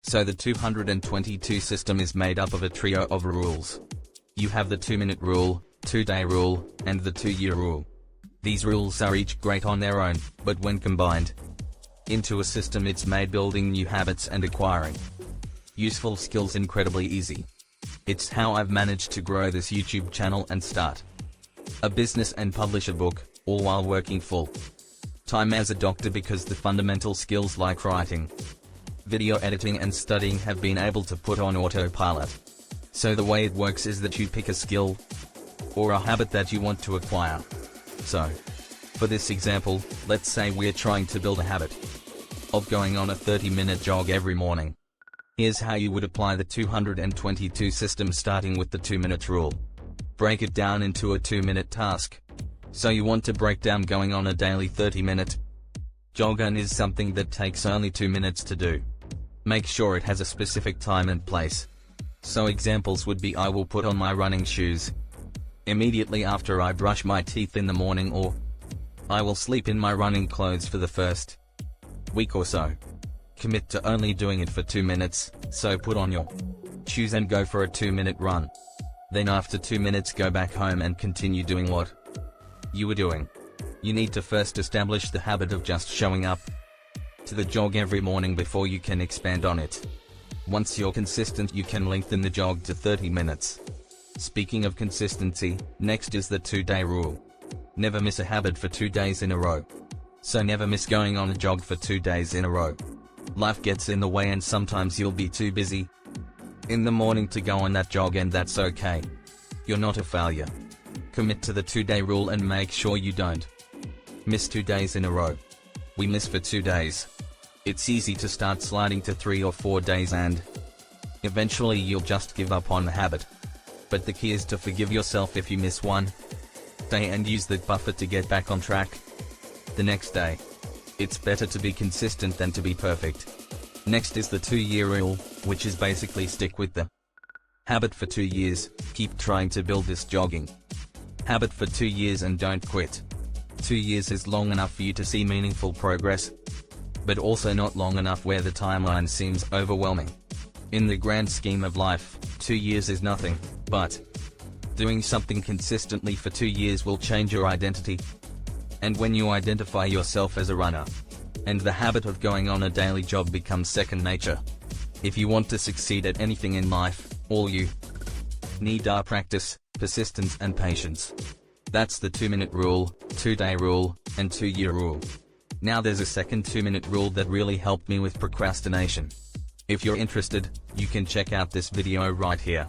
So the 222 system is made up of a trio of rules. You have the 2-minute rule, 2-day rule, and the 2-year rule. These rules are each great on their own, but when combined into a system, it's made building new habits and acquiring useful skills incredibly easy. It's how I've managed to grow this YouTube channel and start a business and publish a book, all while working full time as a doctor, because the fundamental skills like writing, video editing and studying have been able to put on autopilot. So the way it works is that you pick a skill or a habit that you want to acquire. So, for this example, let's say we're trying to build a habit of going on a 30-minute jog every morning. Here's how you would apply the 222 system, starting with the 2-minute rule. Break it down into a 2-minute task. So you want to break down going on a daily 30-minute jog, and is something that takes only 2 minutes to do. Make sure it has a specific time and place. So examples would be, I will put on my running shoes immediately after I brush my teeth in the morning, or I will sleep in my running clothes for the first week or so. Commit to only doing it for 2 minutes, so put on your shoes and go for a 2-minute run. Then after 2 minutes, go back home and continue doing what you were doing. You need to first establish the habit of just showing up to the jog every morning before you can expand on it. Once you're consistent, you can lengthen the jog to 30 minutes. Speaking of consistency, next is the 2-day rule. Never miss a habit for 2 days in a row. So never miss going on a jog for 2 days in a row. Life gets in the way and sometimes you'll be too busy in the morning to go on that jog, and that's okay. You're not a failure. Commit to the 2-day rule and make sure you don't miss 2 days in a row. We miss for 2 days. It's easy to start sliding to 3 or 4 days, and eventually you'll just give up on the habit. But the key is to forgive yourself if you miss one day and use that buffer to get back on track the next day. It's better to be consistent than to be perfect. Next is the 2-year rule, which is basically stick with the habit for 2 years. Keep trying to build this jogging habit for 2 years and don't quit. 2 years is long enough for you to see meaningful progress, but also not long enough where the timeline seems overwhelming. In the grand scheme of life, 2 years is nothing, but doing something consistently for 2 years will change your identity. And when you identify yourself as a runner, and the habit of going on a daily jog becomes second nature. If you want to succeed at anything in life, all you need are practice, persistence and patience. That's the 2-minute rule, 2-day rule, and 2-year rule. Now there's a second 2-minute rule that really helped me with procrastination. If you're interested, you can check out this video right here.